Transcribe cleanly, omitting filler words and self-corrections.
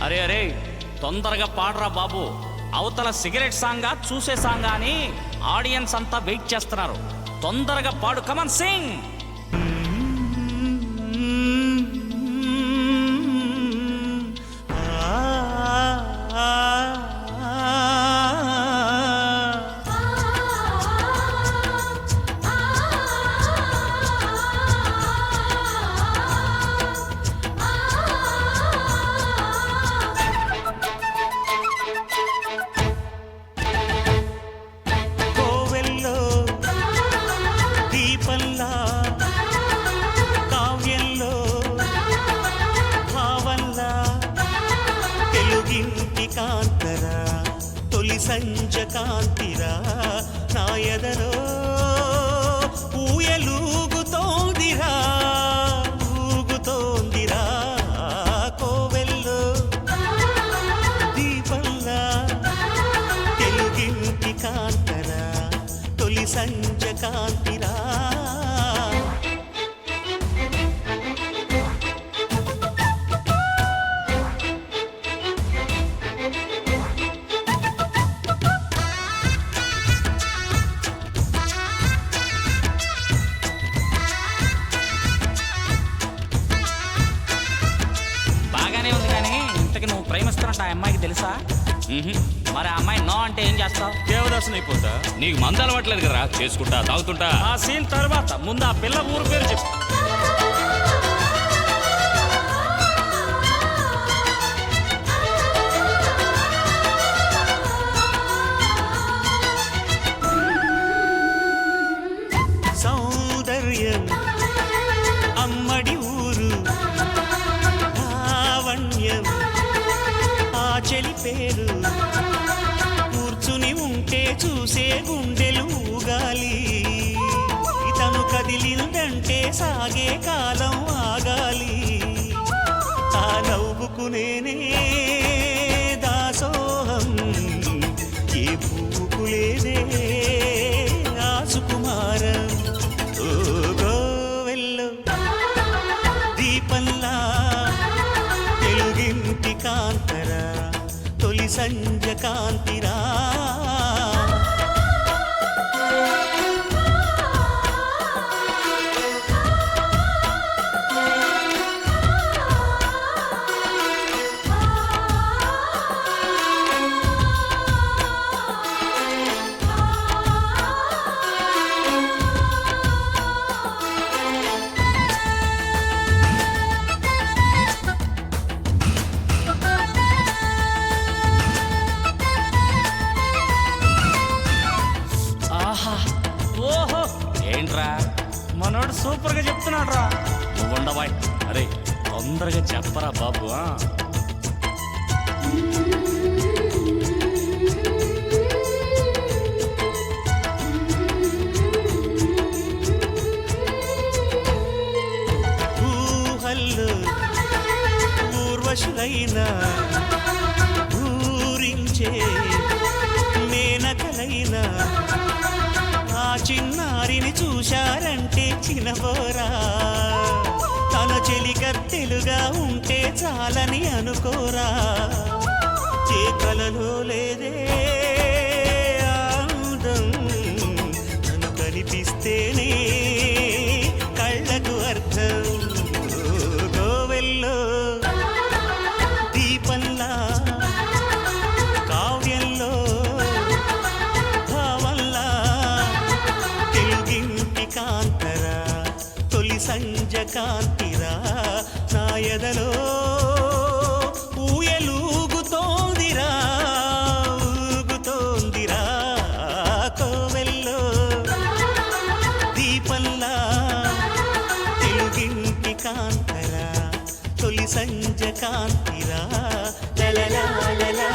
అరే అరే తొందరగా పాడరా బాబు. అవతల సిగరెట్ సాంగా చూసే సాంగా అని ఆడియన్స్ అంతా వెయిట్ చేస్తున్నారు. తొందరగా పాడు, కమన్ సింగ్. తొలి సంజ కాంతిరా నా ఎదలో ఊయలూగుతోందిరా ఊగుతోందిరా కోవెల్లో దీపంలా తెలుగింటి కాంతరా తొలి సంజ కాంతిరా. ప్రేమిస్తున్నట్టు ఆ అమ్మాయికి తెలుసా? మరి ఆ అమ్మాయి నో అంటే ఏం చేస్తావు? దేవదాసుని అయిపోతా. నీకు మందు అలవాట్లేదు కదా, చేసుకుంటా తాగుతుంటా. ఆ సీన్ తర్వాత ముందు ఆ పిల్ల ఊరు పేరు చెప్పు. సౌందర్యం అమ్మడి ఊరు లావణ్యం చెలి పేరు కూర్చుని ఉంటే చూసే గుండెలు ఊగాలి. తను కదిలిందంటే సాగే కాలం ఆగాలి. ఆ నవ్వుకునేనే దాసోహం ఏ పువ్వుకు లేదే ఆ సుకుమారం. ఓ గోవెల్లో దీపంలా తెలుగింటి కాంతరా తొలి సంజ కాంతిరా. ఏంట్రా మనోడు సూపర్ గా చెప్తున్నాడు రా. నువ్వు ఉండబాయ్. అరే తొందరగా చెప్పరా బాబు. ఊహల్లో ఊర్వశులైనా ఊరించే మేనకలైనా ఆ చిన్నారిని చూశారంటే చినబోరా. తన చెలికత్తెలుగా ఉంటే చాలని అనుకోరా. ఏ కలలో లేదే ఆనందం తను కనిపిస్తేనే కళ్ళకు అర్థం. గోవెల్లో దీపంలా కావ్యంలో కాంతరా తొలి సంజ కాంతిరా నా ఎదలో ఊయలూగుతోందిరా ఊగుతోందిరా కోవెల్లో దీపంలా తెలుగింటి కాంతరా తొలి సంజ కాంతిరా. లలలా లలా